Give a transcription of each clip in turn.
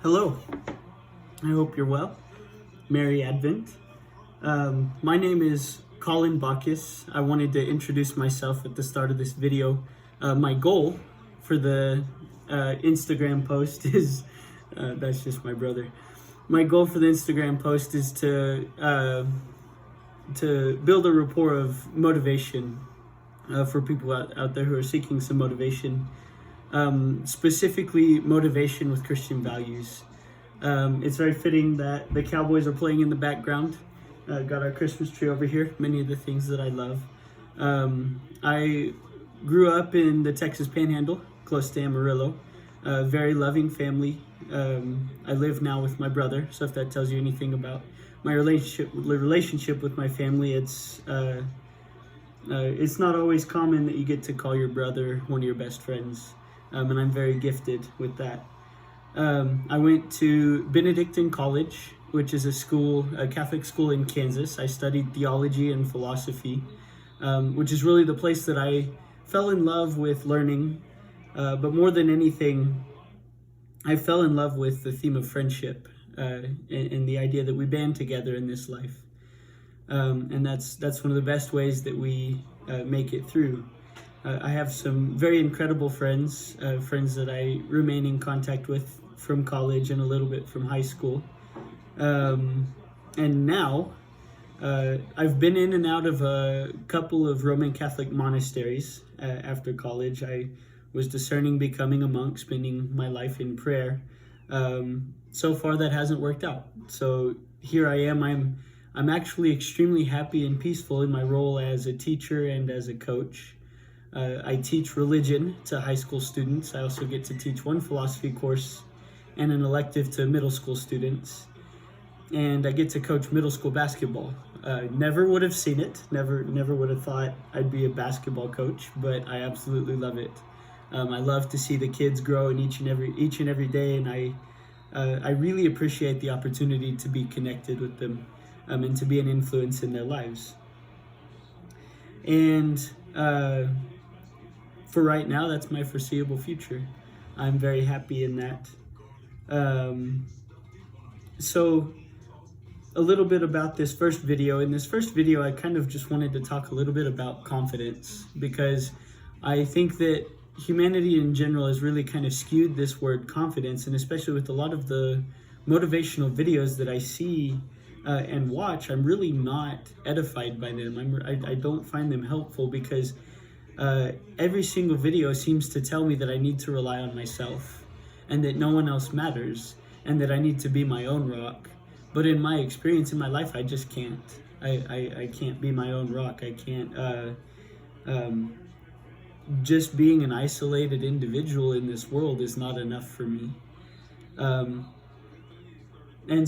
Hello, I hope you're well. Merry Advent. My name is Colin Bacchus. I wanted to introduce myself at the start of this video. My goal for the Instagram post is, that's just my brother. My goal for the Instagram post is to build a rapport of motivation for people out there who are seeking some motivation. Specifically motivation with Christian values. It's very fitting that the Cowboys are playing in the background. Got our Christmas tree over here, many of the things that I love. I grew up in the Texas Panhandle, close to Amarillo. Very loving family. I live now with my brother, so if that tells you anything about my relationship with my family, it's not always common that you get to call your brother one of your best friends. And I'm very gifted with that. I went to Benedictine College, which is a Catholic school in Kansas. I studied theology and philosophy, which is really the place that I fell in love with learning. But more than anything, I fell in love with the theme of friendship and the idea that we band together in this life. And that's one of the best ways that we make it through. I have some very incredible friends that I remain in contact with from college and a little bit from high school. And now, I've been in and out of a couple of Roman Catholic monasteries after college. I was discerning becoming a monk, spending my life in prayer. So far that hasn't worked out. So here I am. I'm actually extremely happy and peaceful in my role as a teacher and as a coach. I teach religion to high school students. I also get to teach one philosophy course and an elective to middle school students. And I get to coach middle school basketball. Never would have seen it. Never would have thought I'd be a basketball coach, but I absolutely love it. I love to see the kids grow in each and every day, and I really appreciate the opportunity to be connected with them and to be an influence in their lives. And for right now, that's my foreseeable future. I'm very happy in that. So a little bit about this first video. In this first video, I kind of just wanted to talk a little bit about confidence, because I think that humanity in general has really kind of skewed this word confidence, and especially with a lot of the motivational videos that I see and watch, I'm really not edified by them. I don't find them helpful, because every single video seems to tell me that I need to rely on myself and that no one else matters and that I need to be my own rock. But in my experience in my life, I just can't. I can't be my own rock. I can't. Just being an isolated individual in this world is not enough for me. And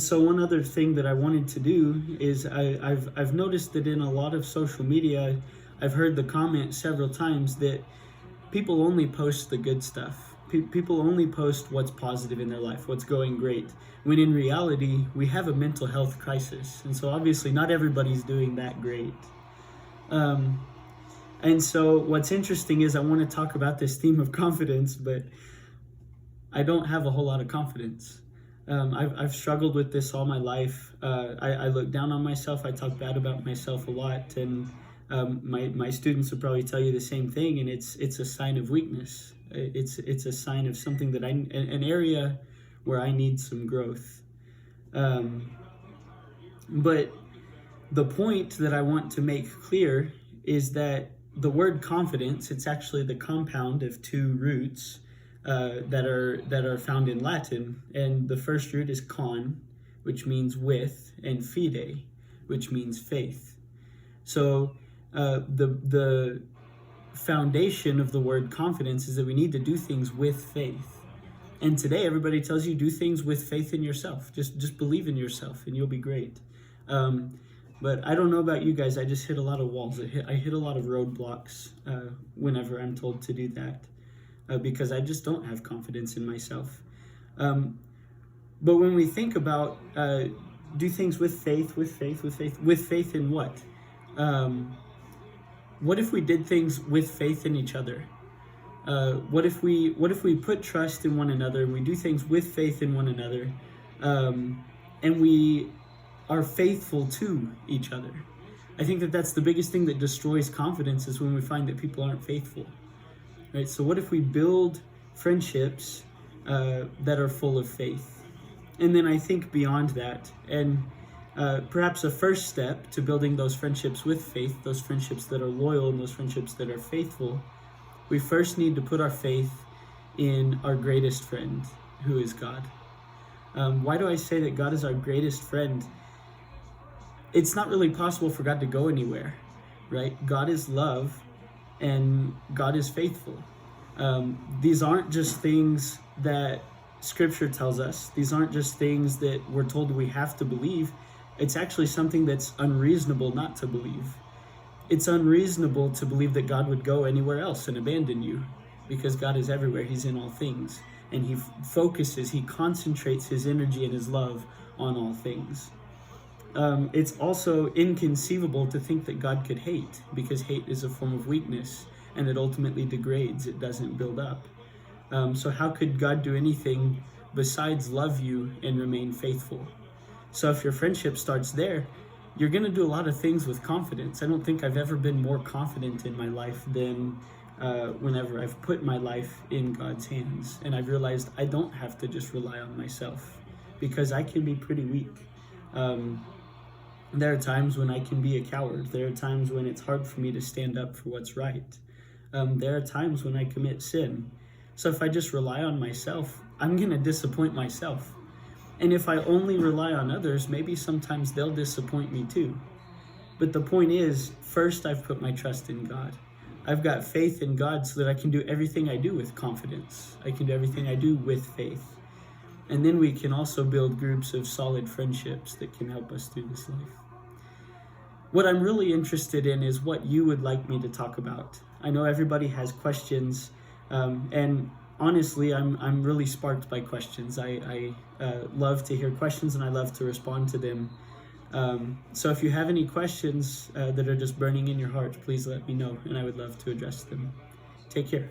so one other thing that I wanted to do is I've noticed that in a lot of social media, I've heard the comment several times that people only post the good stuff. People only post what's positive in their life, what's going great, when in reality, we have a mental health crisis. And so obviously not everybody's doing that great. And so what's interesting is I want to talk about this theme of confidence, but I don't have a whole lot of confidence. I've struggled with this all my life. I look down on myself. I talk bad about myself a lot, and my students would probably tell you the same thing. And it's a sign of weakness. It's a sign of something that an area where I need some growth. But the point that I want to make clear is that the word confidence, it's actually the compound of two roots that are found in Latin. And the first root is con, which means with, and fide, which means faith. So the foundation of the word confidence is that we need to do things with faith. And today everybody tells you do things with faith in yourself. Just believe in yourself and you'll be great. But I don't know about you guys, I just hit a lot of walls. I hit a lot of roadblocks whenever I'm told to do that, because I just don't have confidence in myself. But when we think about do things with faith in what? What if we did things with faith in each other? What if we put trust in one another and we do things with faith in one another, and we are faithful to each other? I think that that's the biggest thing that destroys confidence, is when we find that people aren't faithful, right? So what if we build friendships that are full of faith? And then I think beyond that, and perhaps a first step to building those friendships with faith, those friendships that are loyal and those friendships that are faithful, we first need to put our faith in our greatest friend, who is God. Why do I say that God is our greatest friend? It's not really possible for God to go anywhere, right? God is love and God is faithful. These aren't just things that Scripture tells us. These aren't just things that we're told we have to believe. It's actually something that's unreasonable not to believe. It's unreasonable to believe that God would go anywhere else and abandon you, because God is everywhere. He's in all things, and he concentrates his energy and his love on all things. It's also inconceivable to think that God could hate, because hate is a form of weakness, and it ultimately degrades. It doesn't build up. So how could God do anything besides love you and remain faithful? So if your friendship starts there, you're going to do a lot of things with confidence. I don't think I've ever been more confident in my life than whenever I've put my life in God's hands. And I've realized I don't have to just rely on myself, because I can be pretty weak. There are times when I can be a coward. There are times when it's hard for me to stand up for what's right. There are times when I commit sin. So if I just rely on myself, I'm going to disappoint myself. And if I only rely on others, maybe sometimes they'll disappoint me too. But the point is, first I've put my trust in God. I've got faith in God so that I can do everything I do with confidence. I can do everything I do with faith. And then we can also build groups of solid friendships that can help us through this life. What I'm really interested in is what you would like me to talk about. I know everybody has questions, and honestly, I'm really sparked by questions. I love to hear questions, and I love to respond to them. So if you have any questions that are just burning in your heart, please let me know, and I would love to address them. Take care.